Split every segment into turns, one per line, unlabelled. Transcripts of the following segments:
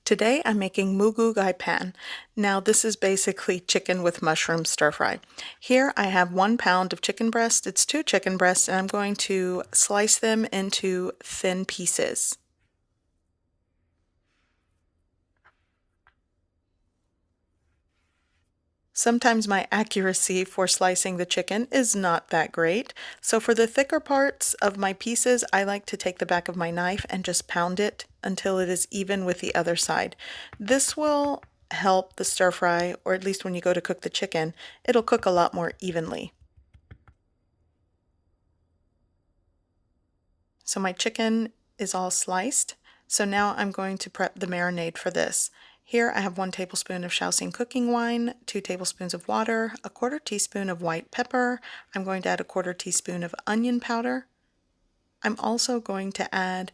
Today I'm making MOO GOO GAI pan. Now this is basically chicken with mushroom stir fry. Here I have 1 pound of chicken breast. It's 2 chicken breasts and I'm going to slice them into thin pieces. Sometimes my accuracy for slicing the chicken is not that great, so for the thicker parts of my pieces, I like to take the back of my knife and just pound it until it is even with the other side. This will help the stir fry, or at least when you go to cook the chicken, it'll cook a lot more evenly. So my chicken is all sliced, so now I'm going to prep the marinade for this. Here I have 1 tablespoon of Shaoxing cooking wine, 2 tablespoons of water, a 1/4 teaspoon of white pepper. I'm going to add a 1/4 teaspoon of onion powder. I'm also going to add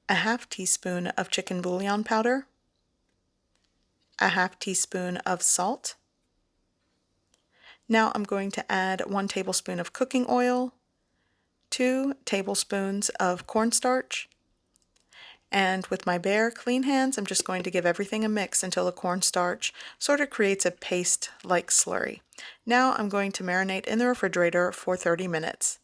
a 1/2 teaspoon of chicken bouillon powder, a 1/2 teaspoon of salt. Now I'm going to add 1 tablespoon of cooking oil, 2 tablespoons of cornstarch, and with my bare, clean hands, I'm just going to give everything a mix until the cornstarch sort of creates a paste-like slurry. Now I'm going to marinate in the refrigerator for 30 minutes.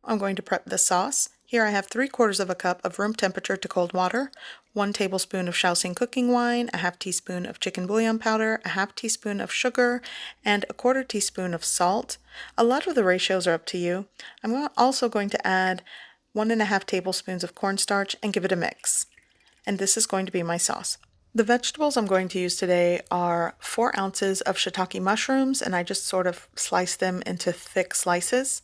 I'm going to prep the sauce. Here I have 3/4 of a cup of room temperature to cold water, 1 tablespoon of Shaoxing cooking wine, a 1/2 teaspoon of chicken bouillon powder, a 1/2 teaspoon of sugar, and a 1/4 teaspoon of salt. A lot of the ratios are up to you. I'm also going to add 1 1/2 tablespoons of cornstarch and give it a mix. And this is going to be my sauce. The vegetables I'm going to use today are 4 ounces of shiitake mushrooms, and I just sort of slice them into thick slices.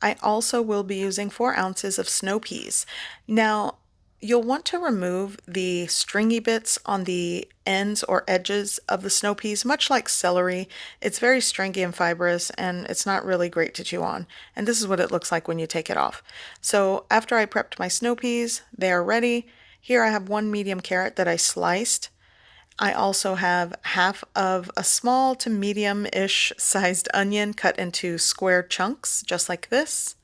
I also will be using 4 ounces of snow peas. Now, you'll want to remove the stringy bits on the ends or edges of the snow peas, much like celery. It's very stringy and fibrous, and it's not really great to chew on. And this is what it looks like when you take it off. So after I prepped my snow peas, they are ready. Here I have 1 medium carrot that I sliced. I also have 1/2 of a small to medium-ish sized onion cut into square chunks, just like this.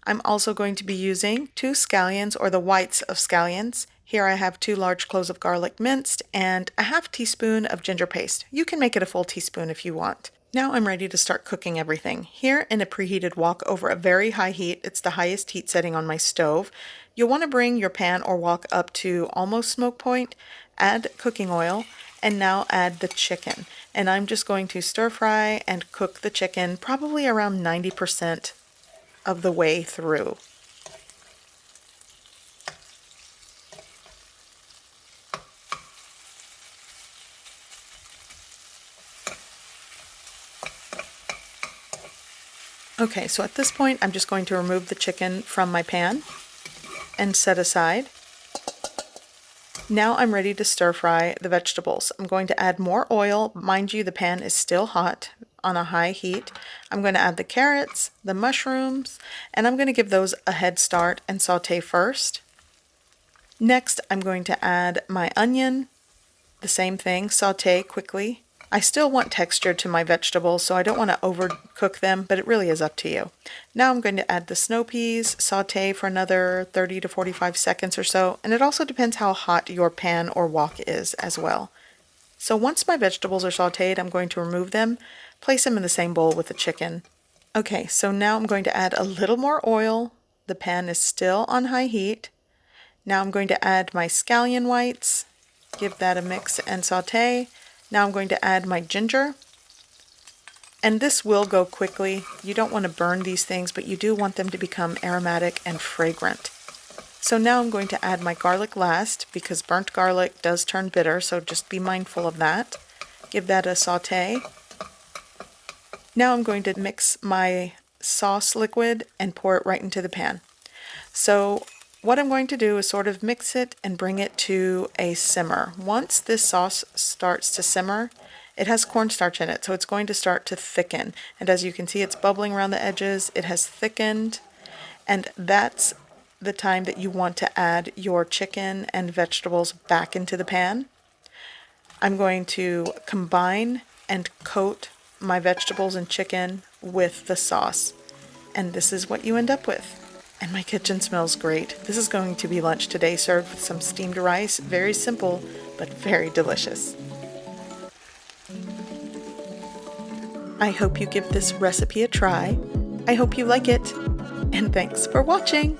I'm also going to be using 2 scallions, or the whites of scallions. Here I have 2 large cloves of garlic minced and a 1/2 teaspoon of ginger paste. You can make it a full teaspoon if you want. Now I'm ready to start cooking everything. Here in a preheated wok over a very high heat, it's the highest heat setting on my stove. You'll want to bring your pan or wok up to almost smoke point, add cooking oil, and now add the chicken. And I'm just going to stir fry and cook the chicken probably around 90% of the way through. Okay, so at this point I'm just going to remove the chicken from my pan and set aside. Now I'm ready to stir fry the vegetables. I'm going to add more oil. Mind you, the pan is still hot on a high heat. I'm going to add the carrots, the mushrooms, and I'm going to give those a head start and saute first. Next, I'm going to add my onion. The same thing, saute quickly. I still want texture to my vegetables, so I don't want to overcook them, but it really is up to you. Now I'm going to add the snow peas, saute for another 30 to 45 seconds or so, and it also depends how hot your pan or wok is as well. So once my vegetables are sauteed, I'm going to remove them, place them in the same bowl with the chicken. Okay, so now I'm going to add a little more oil. The pan is still on high heat. Now I'm going to add my scallion whites, give that a mix and saute. Now I'm going to add my ginger, and this will go quickly. You don't want to burn these things, but you do want them to become aromatic and fragrant. So now I'm going to add my garlic last, because burnt garlic does turn bitter, so just be mindful of that. Give that a saute. Now I'm going to mix my sauce liquid and pour it right into the pan. So what I'm going to do is sort of mix it and bring it to a simmer. Once this sauce starts to simmer, it has cornstarch in it, so it's going to start to thicken. And as you can see, it's bubbling around the edges. It has thickened, and that's the time that you want to add your chicken and vegetables back into the pan. I'm going to combine and coat my vegetables and chicken with the sauce, and this is what you end up with. And my kitchen smells great. This is going to be lunch today, served with some steamed rice. Very simple, but very delicious. I hope you give this recipe a try. I hope you like it, and thanks for watching!